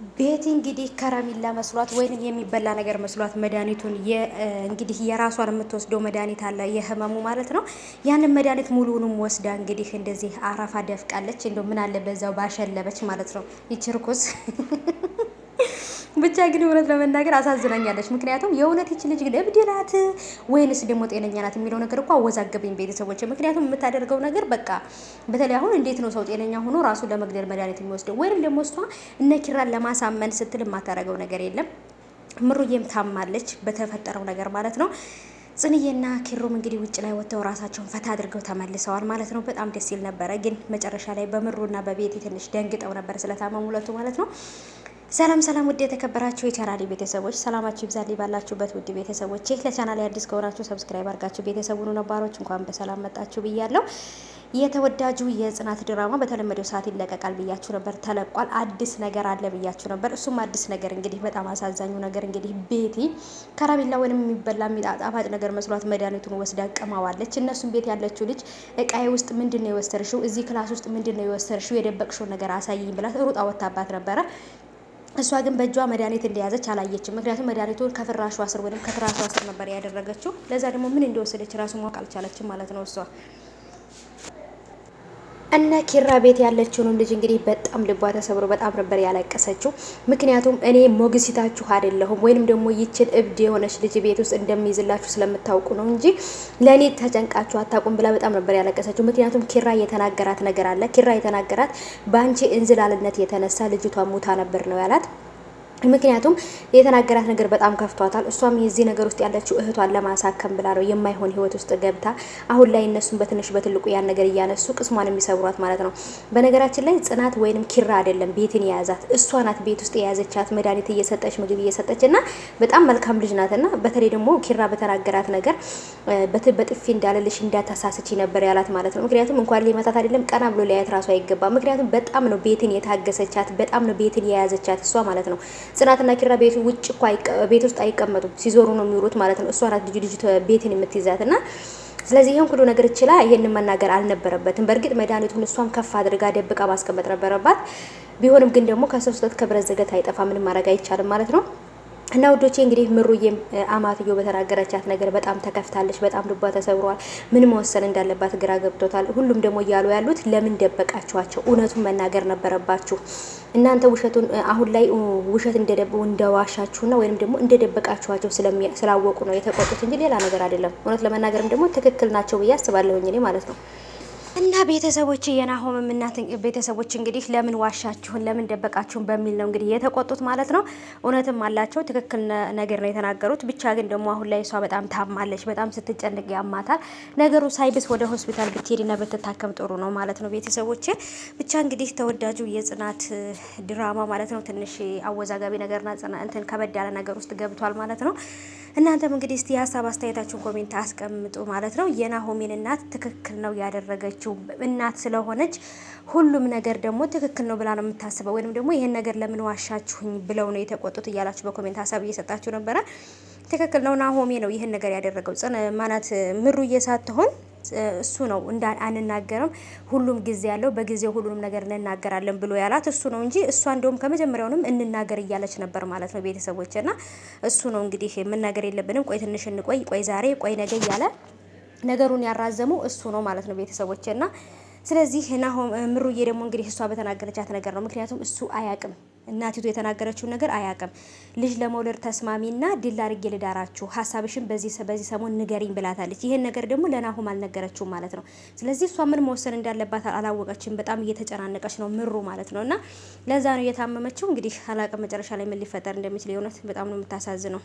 ቤቲ እንግዲህ ከረሚላ መስሏት ወይንም የሚበላ ነገር መስሏት መድኃኒቱን እንግዲህ የራሷን የምትወስደው መድኃኒት አለ የህመሙ ማለት ነው። ያንን መድኃኒት ሙሉውንም ወስዳ እንግዲህ እንደዚህ አረፋ ደፍቃለች። እንደው ምን አለ በዛው ባሸለበች ማለት ነው ይችርኩስ ብቻ ግን እውነት ለመናገር አሳዝናኛለች። ምክንያቱም የእውነት ይች ልጅ ግን እብድ ናት ወይንስ ደግሞ ጤነኛ ናት የሚለው ነገር እኮ አወዛገበኝ ቤተሰቦች። ምክንያቱም የምታደርገው ነገር በቃ በተለይ አሁን እንዴት ነው ሰው ጤነኛ ሆኖ ራሱ ለመግደል መድኃኒት የሚወስደው? ወይንም ደግሞ እሷ እነ ኪራን ለማሳመን ስትል የማታደርገው ነገር የለም። ምሩዬም ታማለች በተፈጠረው ነገር ማለት ነው። ጽንዬና ኪሩም እንግዲህ ውጭ ላይ ወጥተው ራሳቸውን ፈታ አድርገው ተመልሰዋል ማለት ነው። በጣም ደስ ይል ነበረ። ግን መጨረሻ ላይ በምሩና በቤቲ ትንሽ ደንግጠው ነበር ስለታመሙ ሁለቱ ማለት ነው። ሰላም ሰላም፣ ውድ የተከበራችሁ የቻናሌ ቤተሰቦች ሰላማችሁ ይብዛልኝ ባላችሁበት። ውድ ቤተሰቦቼ ለቻናሌ አዲስ ከሆናችሁ ሰብስክራይብ አድርጋችሁ ቤተሰቡን ነባሮች እንኳን በሰላም መጣችሁ ብያለሁ። የተወዳጁ የጽናት ድራማ በተለመደው ሰዓት ይለቀቃል ብያችሁ ነበር። ተለቋል። አዲስ ነገር አለ ብያችሁ ነበር። እሱም አዲስ ነገር እንግዲህ በጣም አሳዛኙ ነገር እንግዲህ ቤቲ ከረሜላ ወይንም የሚበላ ጣፋጭ ነገር መስሏት መድኃኒቱን ወስዳ ቀማዋለች። እነሱም ቤት ያለችው ልጅ እቃዬ ውስጥ ምንድነው የወሰድሽው? እዚህ ክላስ ውስጥ ምንድነው የወሰድሽው? የደበቅሽው ነገር አሳይኝ ብላት ሩጣ ወጣባት ነበረ። እሷ ግን በእጇ መድኃኒት እንደያዘች አላየችም። ምክንያቱም መድኃኒቱን ከፍራሿ ስር ወይም ከትራሷ ስር ነበር ያደረገችው። ለዛ ደግሞ ምን እንደወሰደች ራሱ ማወቅ አልቻለችም ማለት ነው እሷ። እነ ኪራ ቤት ያለችውንም ልጅ እንግዲህ በጣም ልቧ ተሰብሮ በጣም ነበር ያለቀሰችው። ምክንያቱም እኔ ሞግዚታችሁ አይደለሁም ወይንም ደግሞ ይችን እብድ የሆነች ልጅ ቤት ውስጥ እንደሚይዝላችሁ ስለምታውቁ ነው እንጂ ለእኔ ተጨንቃችሁ አታውቁም ብላ በጣም ነበር ያለቀሰችው። ምክንያቱም ኪራ የተናገራት ነገር አለ። ኪራ የተናገራት በአንቺ እንዝላልነት የተነሳ ልጅቷ ሙታ ነበር ነው ያላት። ምክንያቱም የተናገራት ነገር በጣም ከፍቷታል። እሷም የዚህ ነገር ውስጥ ያለችው እህቷን ለማሳከም ብላ ነው የማይሆን ህይወት ውስጥ ገብታ አሁን ላይ እነሱን በትንሽ በትልቁ ያን ነገር እያነሱ ቅስሟን የሚሰብሯት ማለት ነው። በነገራችን ላይ ጽናት ወይንም ኪራ አይደለም ቤትን የያዛት እሷ ናት። ቤት ውስጥ የያዘቻት መድኃኒት እየሰጠች ምግብ እየሰጠች እና በጣም መልካም ልጅ ናትና በተለይ ደግሞ ኪራ በተናገራት ነገር በጥፊ እንዳለልሽ እንዳታሳስቺ ነበር ያላት ማለት ነው። ምክንያቱም እንኳን ሊመታት አይደለም ቀና ብሎ ሊያየት ራሱ አይገባም። ምክንያቱም በጣም ነው ቤትን የታገሰቻት፣ በጣም ነው ቤትን የያዘቻት እሷ ማለት ነው። ጽናትና ኪራ ቤት ውጭ እኮ ቤት ውስጥ አይቀመጡም፣ ሲዞሩ ነው የሚውሉት ማለት ነው። እሷ ናት ልጅ ቤትን የምትይዛትና ስለዚህ ይሄን ሁሉ ነገር ይችላ ይሄንን መናገር አልነበረበትም። በእርግጥ መድኃኒቱን እሷም ከፍ አድርጋ ደብቃ ማስቀመጥ ነበረባት። ቢሆንም ግን ደግሞ ከሰው ስህተት ከብረት ዘገት አይጠፋ፣ ምንም ማድረግ አይቻልም ማለት ነው። እና ውዶቼ እንግዲህ ምሩዬም አማትዮ በተናገረቻት ነገር በጣም ተከፍታለች። በጣም ልቧ ተሰብሯል። ምን መወሰን እንዳለባት ግራ ገብቶታል። ሁሉም ደግሞ እያሉ ያሉት ለምን ደበቃችኋቸው? እውነቱን መናገር ነበረባችሁ። እናንተ ውሸቱን አሁን ላይ ውሸት እንደዋሻችሁና ወይንም ደግሞ እንደደበቃችኋቸው ስላወቁ ነው የተቆጡት እንጂ ሌላ ነገር አይደለም። እውነት ለመናገርም ደግሞ ትክክል ናቸው ብዬ አስባለሁኝ እኔ ማለት ነው። እና ቤተሰቦች የናሆም እናት ቤተሰቦች እንግዲህ ለምን ዋሻችሁን ለምን ደበቃችሁን በሚል ነው እንግዲህ የተቆጡት ማለት ነው። እውነትም አላቸው፣ ትክክል ነገር ነው የተናገሩት። ብቻ ግን ደግሞ አሁን ላይ እሷ በጣም ታማለች፣ በጣም ስትጨንቅ ያማታል። ነገሩ ሳይብስ ወደ ሆስፒታል ብትሄድና ብትታከም ጥሩ ነው ማለት ነው። ቤተሰቦች ብቻ እንግዲህ ተወዳጁ የጽናት ድራማ ማለት ነው ትንሽ አወዛጋቢ ነገርና እንትን ከበድ ያለ ነገር ውስጥ ገብቷል ማለት ነው። እናንተም እንግዲህ እስቲ ሀሳብ አስተያየታችሁን ኮሜንት አስቀምጡ ማለት ነው። የናሆሜን እናት ትክክል ነው ያደረገችው። እናት ስለሆነች ሁሉም ነገር ደግሞ ትክክል ነው ብላ ነው የምታስበው። ወይንም ደግሞ ይሄን ነገር ለምን ዋሻችሁኝ ብለው ነው የተቆጡት እያላችሁ በኮሜንት ሀሳብ እየሰጣችሁ ነበረ። ትክክል ነው። ናሆሜ ነው ይሄን ነገር ያደረገው። ማናት ምሩዬ ሳትሆን እሱ ነው አንናገርም፣ ሁሉም ጊዜ ያለው በጊዜው ሁሉንም ነገር እንናገራለን ብሎ ያላት እሱ ነው እንጂ እሷ እንደውም ከመጀመሪያውንም እንናገር እያለች ነበር ማለት ነው። ቤተሰቦችና እሱ ነው እንግዲህ መናገር የለብንም ቆይ ትንሽ እንቆይ፣ ቆይ ዛሬ፣ ቆይ ነገ እያለ ነገሩን ያራዘመው እሱ ነው ማለት ነው ቤተሰቦችና ስለዚህ ምሩዬ ደግሞ እንግዲህ እሷ በተናገረቻት ነገር ነው። ምክንያቱም እሱ አያቅም፣ እናቲቱ የተናገረችውን ነገር አያቅም። ልጅ ለመውለድ ተስማሚና ድል አድርጌ ልዳራችሁ፣ ሀሳብሽን በዚህ ሰሞን ንገሪኝ ብላታለች። ይሄን ነገር ደግሞ ለናሆም አልነገረችውም ማለት ነው። ስለዚህ እሷ ምን መወሰን እንዳለባት አላወቀችም። በጣም እየተጨናነቀች ነው ምሩ ማለት ነውና ለዛ ነው እየታመመችው። እንግዲህ አላቅም መጨረሻ ላይ ምን ሊፈጠር እንደሚችል። የእውነት በጣም ነው የምታሳዝነው።